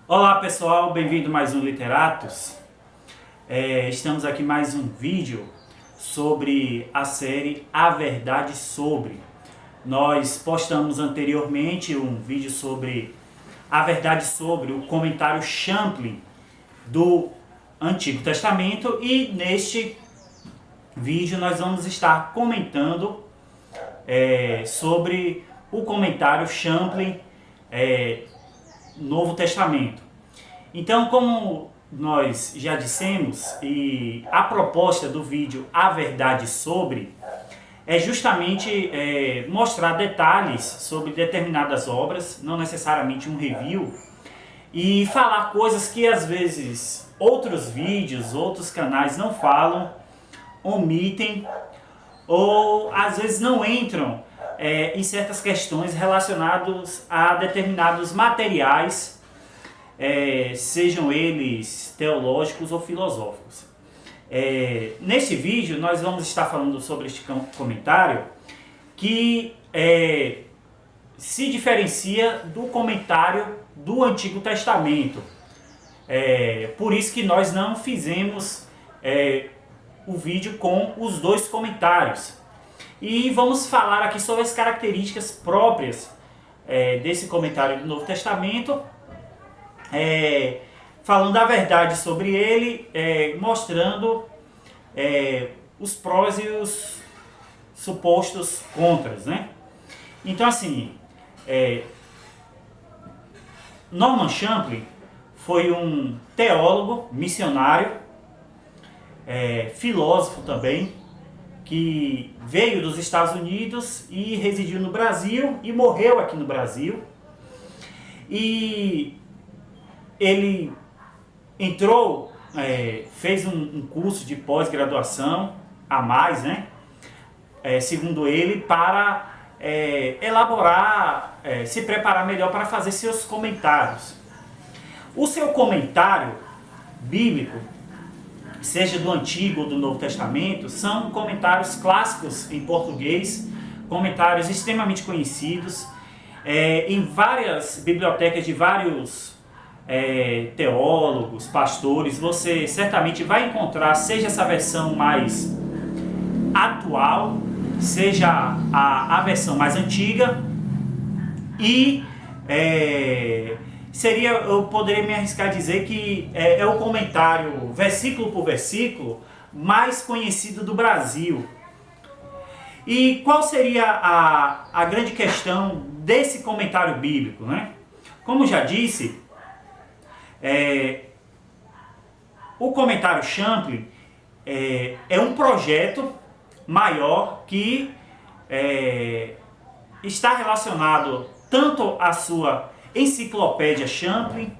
Olá pessoal, bem-vindo a mais um Literatos. Estamos aqui mais um vídeo sobre a série A Verdade Sobre. Nós postamos anteriormente um vídeo sobre A Verdade Sobre, o comentário Champlin do Antigo Testamento, e neste vídeo nós vamos estar comentando sobre o comentário Champlin Novo Testamento. Então, como nós já dissemos, e a proposta do vídeo A Verdade Sobre é justamente mostrar detalhes sobre determinadas obras, não necessariamente um review, e falar coisas que às vezes outros vídeos, outros canais não falam, omitem, ou às vezes não entram em certas questões relacionadas a determinados materiais, sejam eles teológicos ou filosóficos. Neste vídeo nós vamos estar falando sobre este comentário que se diferencia do comentário do Antigo Testamento. Por isso que nós não fizemos o vídeo com os dois comentários. E vamos falar aqui sobre as características próprias desse comentário do Novo Testamento, falando a verdade sobre ele, mostrando os prós e os supostos contras, né? Então, assim, Norman Champlin foi um teólogo, missionário, filósofo também, que veio dos Estados Unidos e residiu no Brasil e morreu aqui no Brasil. E ele entrou, fez um curso de pós-graduação a mais, né? Segundo ele, para elaborar, se preparar melhor para fazer seus comentários. O seu comentário bíblico, seja do Antigo ou do Novo Testamento, são comentários clássicos em português, comentários extremamente conhecidos, em várias bibliotecas de vários teólogos, pastores. Você certamente vai encontrar, seja essa versão mais atual, seja a versão mais antiga, e eu poderia me arriscar a dizer que é o comentário, versículo por versículo, mais conhecido do Brasil. E qual seria a grande questão desse comentário bíblico, né? Como já disse, o comentário Champlin é um projeto maior que está relacionado tanto à sua enciclopédia Champlin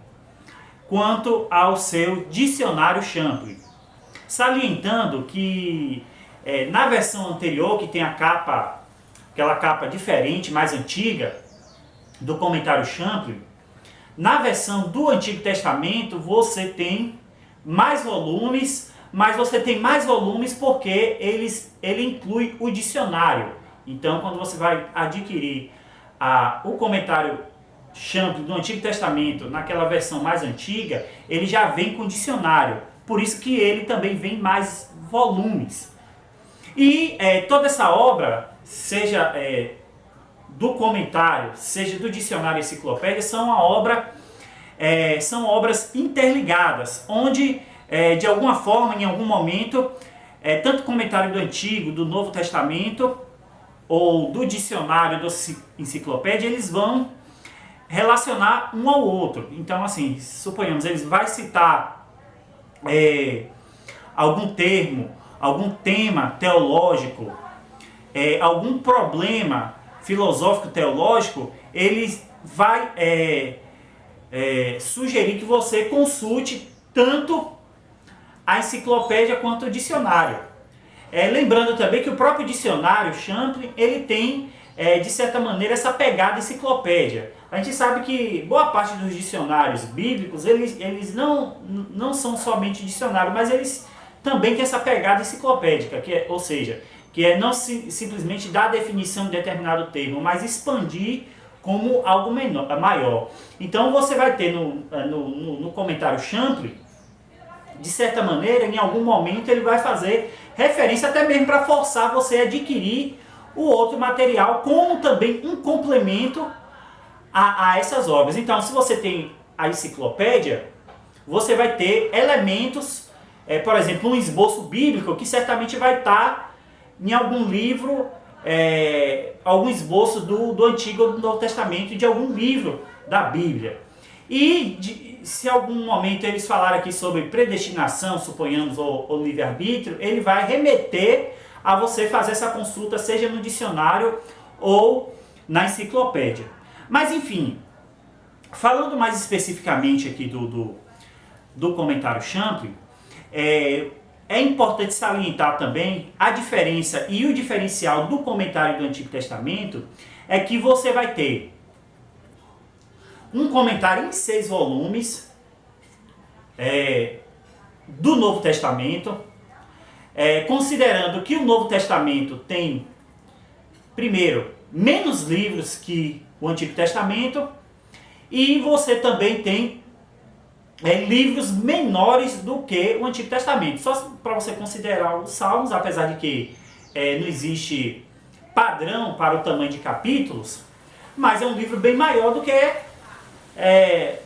quanto ao seu dicionário Champlin. Salientando que na versão anterior, que tem aquela capa diferente, mais antiga, do comentário Champlin, na versão do Antigo Testamento você tem mais volumes, mas você tem mais volumes porque ele inclui o dicionário. Então, quando você vai adquirir o comentário Champlin do Antigo Testamento, naquela versão mais antiga, ele já vem com dicionário. Por isso que ele também vem mais volumes. E toda essa obra, seja do comentário, seja do dicionário e enciclopédia, são obras interligadas, onde de alguma forma, em algum momento, tanto o comentário do Antigo, do Novo Testamento, ou do dicionário, da enciclopédia, eles vão relacionar um ao outro. Então, assim, suponhamos, eles vão citar algum termo, algum tema teológico, algum problema filosófico teológico, ele vai sugerir que você consulte tanto a enciclopédia quanto o dicionário. Lembrando também que o próprio dicionário Champlin, ele tem, de certa maneira, essa pegada enciclopédia. A gente sabe que boa parte dos dicionários bíblicos, eles não são somente dicionário, mas eles também têm essa pegada enciclopédica, ou seja, que é não simplesmente dar definição de determinado termo, mas expandir como algo maior. Então você vai ter no comentário Champlin, de certa maneira, em algum momento ele vai fazer referência até mesmo para forçar você a adquirir o outro material, como também um complemento a essas obras. Então, se você tem a enciclopédia, você vai ter elementos, por exemplo, um esboço bíblico, que certamente vai estar em algum livro, algum esboço do Antigo ou do Novo Testamento, de algum livro da Bíblia. E se em algum momento eles falarem aqui sobre predestinação, suponhamos, ou livre-arbítrio, ele vai remeter a você fazer essa consulta, seja no dicionário ou na enciclopédia. Mas enfim, falando mais especificamente aqui do comentário Champlin, é importante salientar também a diferença e o diferencial do comentário do Antigo Testamento é que você vai ter um comentário em 6 volumes do Novo Testamento, considerando que o Novo Testamento tem, primeiro, menos livros que o Antigo Testamento, e você também tem livros menores do que o Antigo Testamento. Só para você considerar os Salmos, apesar de que não existe padrão para o tamanho de capítulos, mas é um livro bem maior do que,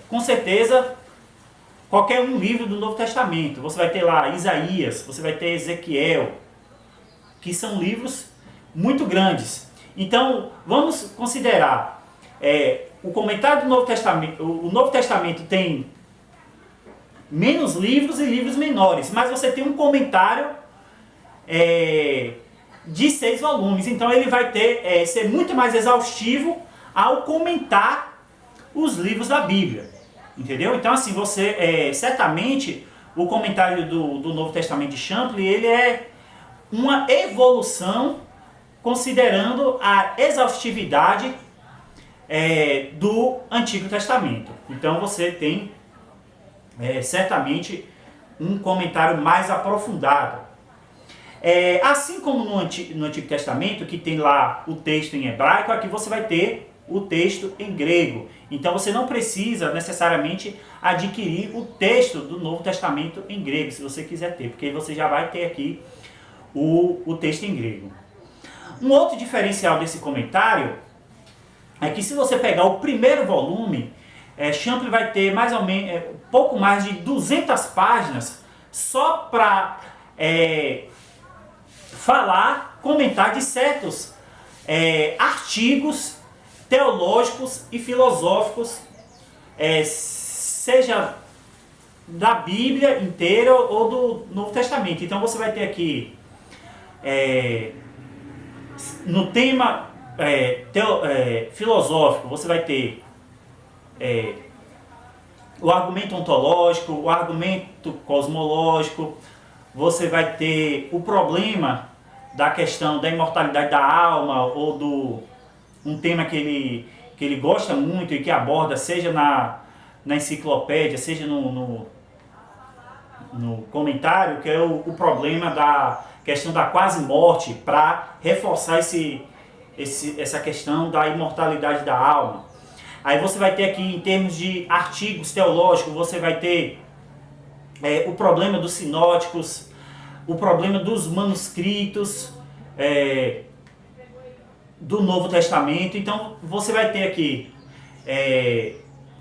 com certeza, qualquer um livro do Novo Testamento. Você vai ter lá Isaías, você vai ter Ezequiel, que são livros muito grandes. Então, vamos considerar o comentário do Novo Testamento. O Novo Testamento tem menos livros e livros menores, mas você tem um comentário de 6 volumes. Então, ele vai ser muito mais exaustivo ao comentar os livros da Bíblia. Entendeu? Então, assim, você certamente o comentário do Novo Testamento de Champlin, ele é uma evolução considerando a exaustividade do Antigo Testamento. Então você tem certamente um comentário mais aprofundado. Assim como no Antigo Testamento, que tem lá o texto em hebraico, aqui você vai ter o texto em grego. Então você não precisa necessariamente adquirir o texto do Novo Testamento em grego, se você quiser ter, porque você já vai ter aqui o texto em grego. Um outro diferencial desse comentário é que se você pegar o primeiro volume, Champlin vai ter mais ou menos pouco mais de 200 páginas só para comentar de certos artigos teológicos e filosóficos, seja da Bíblia inteira ou do Novo Testamento. Então você vai ter aqui no tema filosófico, você vai ter o argumento ontológico, o argumento cosmológico, você vai ter o problema da questão da imortalidade da alma, ou um tema que ele gosta muito e que aborda, seja na enciclopédia, seja no comentário, que é o problema da questão da quase morte, para reforçar essa questão da imortalidade da alma. Aí você vai ter aqui, em termos de artigos teológicos, você vai ter o problema dos sinóticos, o problema dos manuscritos do Novo Testamento. Então você vai ter aqui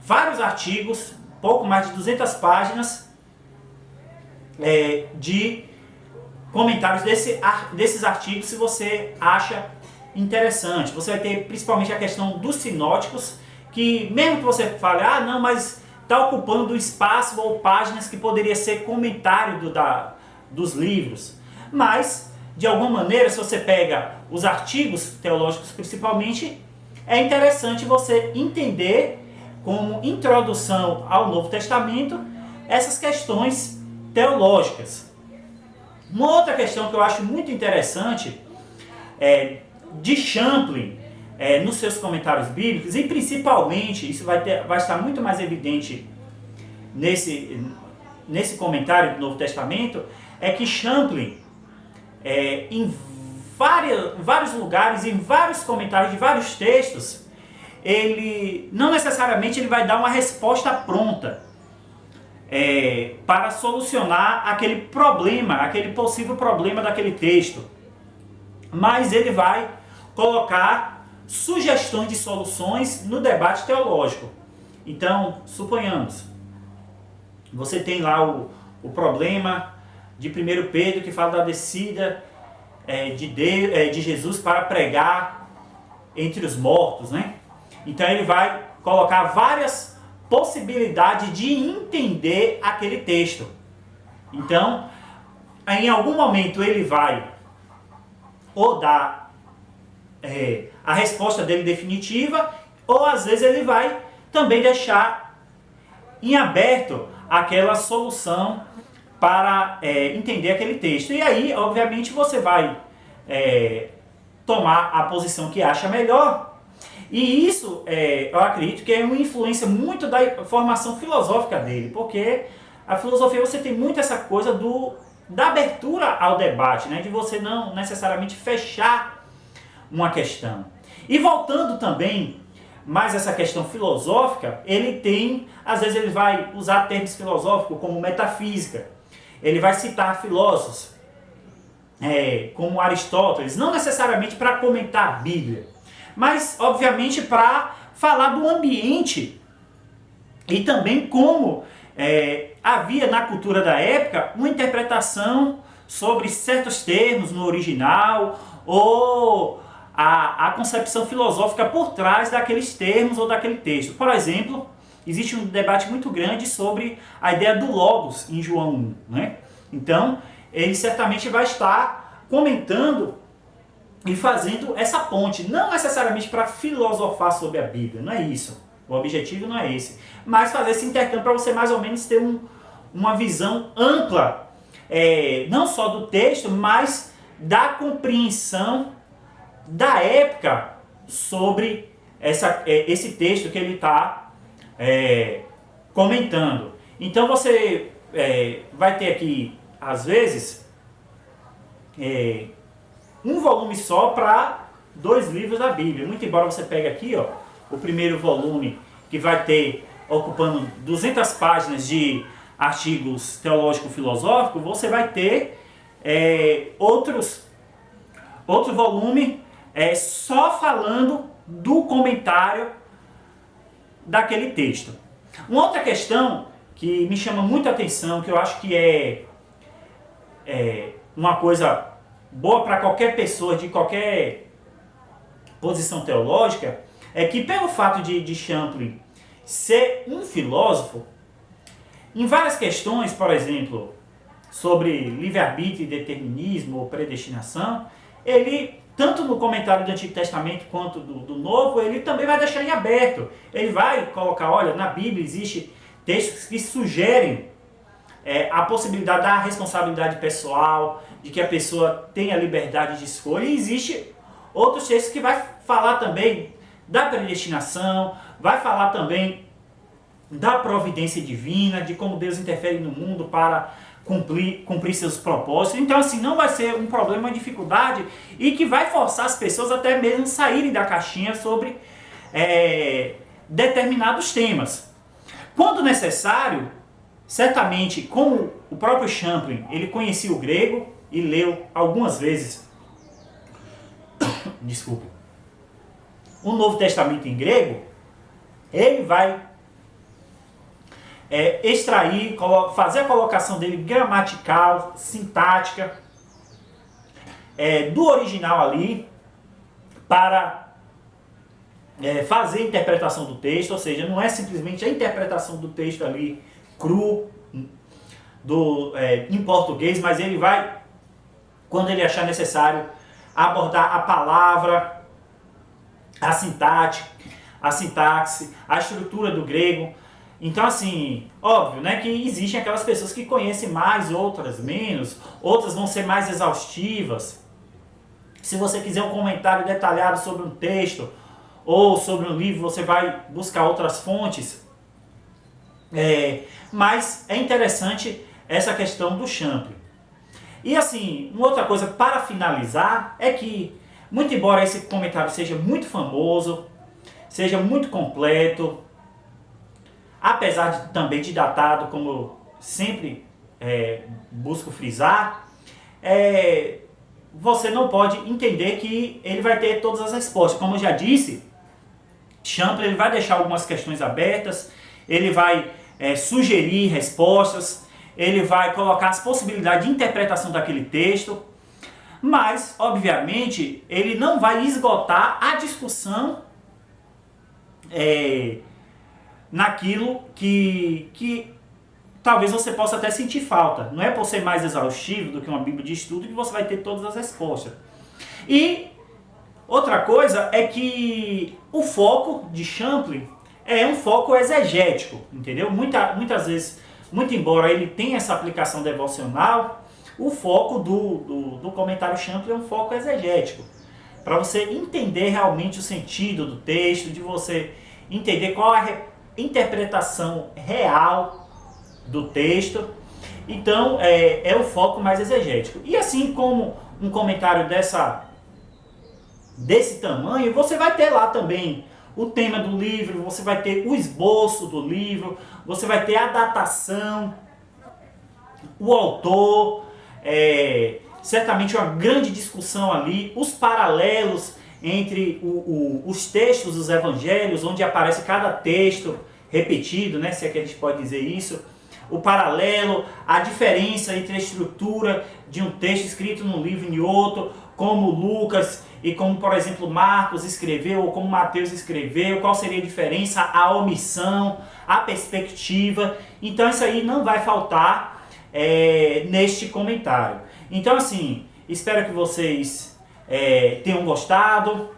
vários artigos, pouco mais de 200 páginas de comentários desses artigos, se você acha interessante. Você vai ter principalmente a questão dos sinóticos, que mesmo que você fale, não, mas está ocupando espaço ou páginas que poderia ser comentário dos livros. Mas, de alguma maneira, se você pega os artigos teológicos principalmente, é interessante você entender como introdução ao Novo Testamento essas questões teológicas. Uma outra questão que eu acho muito interessante de Champlin nos seus comentários bíblicos, e principalmente, isso vai estar muito mais evidente nesse comentário do Novo Testamento, é que Champlin, em vários lugares, em vários comentários de vários textos, ele não necessariamente ele vai dar uma resposta pronta para solucionar aquele problema, aquele possível problema daquele texto. Mas ele vai colocar sugestões de soluções no debate teológico. Então, suponhamos, você tem lá o problema de 1 Pedro, que fala da descida de Jesus para pregar entre os mortos, né? Então ele vai colocar várias possibilidades de entender aquele texto. Então, em algum momento ele vai ou dar a resposta dele definitiva, ou às vezes ele vai também deixar em aberto aquela solução para entender aquele texto. E aí, obviamente, você vai tomar a posição que acha melhor. E isso, eu acredito que é uma influência muito da formação filosófica dele, porque a filosofia você tem muito essa coisa da abertura ao debate, né? De você não necessariamente fechar uma questão. E voltando também mais essa questão filosófica, ele tem, às vezes ele vai usar termos filosóficos como metafísica, ele vai citar filósofos como Aristóteles, não necessariamente para comentar a Bíblia, mas obviamente para falar do ambiente e também como havia na cultura da época uma interpretação sobre certos termos no original, ou a concepção filosófica por trás daqueles termos ou daquele texto. Por exemplo, existe um debate muito grande sobre a ideia do Logos em João 1, né? Então, ele certamente vai estar comentando e fazendo essa ponte, não necessariamente para filosofar sobre a Bíblia, não é isso. O objetivo não é esse. Mas fazer esse intercâmbio para você mais ou menos ter uma visão ampla, não só do texto, mas da compreensão da época sobre esse texto que ele está comentando. Então você vai ter aqui, às vezes, um volume só para 2 livros da Bíblia. Muito embora você pegue aqui, ó, o primeiro volume, que vai ter, ocupando 200 páginas de artigos teológico-filosóficos, você vai ter outro volume só falando do comentário daquele texto. Uma outra questão que me chama muita atenção, que eu acho que é uma coisa boa para qualquer pessoa de qualquer posição teológica, é que pelo fato de Champlin ser um filósofo, em várias questões, por exemplo, sobre livre-arbítrio e determinismo ou predestinação, ele, tanto no comentário do Antigo Testamento quanto do Novo, ele também vai deixar em aberto. Ele vai colocar, olha, na Bíblia existe textos que sugerem a possibilidade da responsabilidade pessoal, de que a pessoa tenha liberdade de escolha, e existe outros textos que vai falar também da predestinação, vai falar também da providência divina, de como Deus interfere no mundo para cumprir seus propósitos. Então, assim, não vai ser um problema, uma dificuldade, e que vai forçar as pessoas até mesmo saírem da caixinha sobre determinados temas. Quando necessário, certamente, como o próprio Champlin, ele conhecia o grego e leu algumas vezes, desculpe, o Novo Testamento em grego, ele vai extrair, fazer a colocação dele gramatical, sintática, do original ali, para fazer a interpretação do texto, ou seja, não é simplesmente a interpretação do texto ali cru, em português, mas ele vai, quando ele achar necessário, abordar a palavra, a sintaxe, a estrutura do grego. Então, assim, óbvio, né, que existem aquelas pessoas que conhecem mais, outras menos, outras vão ser mais exaustivas. Se você quiser um comentário detalhado sobre um texto ou sobre um livro, você vai buscar outras fontes. Mas é interessante essa questão do Champlin. E assim, uma outra coisa para finalizar é que, muito embora esse comentário seja muito famoso, seja muito completo, apesar também de datado, como eu sempre busco frisar, você não pode entender que ele vai ter todas as respostas. Como eu já disse, Champlin ele vai deixar algumas questões abertas, ele vai sugerir respostas, ele vai colocar as possibilidades de interpretação daquele texto, mas, obviamente, ele não vai esgotar a discussão naquilo que talvez você possa até sentir falta. Não é por ser mais exaustivo do que uma Bíblia de estudo que você vai ter todas as respostas. E outra coisa é que o foco de Champlin é um foco exegético, entendeu? Muitas vezes, muito embora ele tenha essa aplicação devocional, o foco do comentário Champlin é um foco exegético. Para você entender realmente o sentido do texto, de você entender qual é a interpretação real do texto. Então, é o foco mais exegético. E assim como um comentário desse tamanho, você vai ter lá também o tema do livro, você vai ter o esboço do livro, você vai ter a datação, o autor, certamente uma grande discussão ali, os paralelos entre os textos dos evangelhos, onde aparece cada texto repetido, né, se é que a gente pode dizer isso, o paralelo, a diferença entre a estrutura de um texto escrito num livro e outro, como Lucas e como, por exemplo, Marcos escreveu, ou como Mateus escreveu, qual seria a diferença, a omissão, a perspectiva. Então isso aí não vai faltar neste comentário. Então assim, espero que vocês tenham gostado,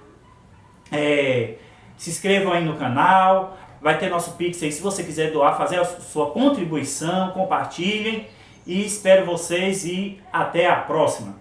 se inscrevam aí no canal, vai ter nosso Pix aí se você quiser doar, fazer a sua contribuição, compartilhem e espero vocês e até a próxima.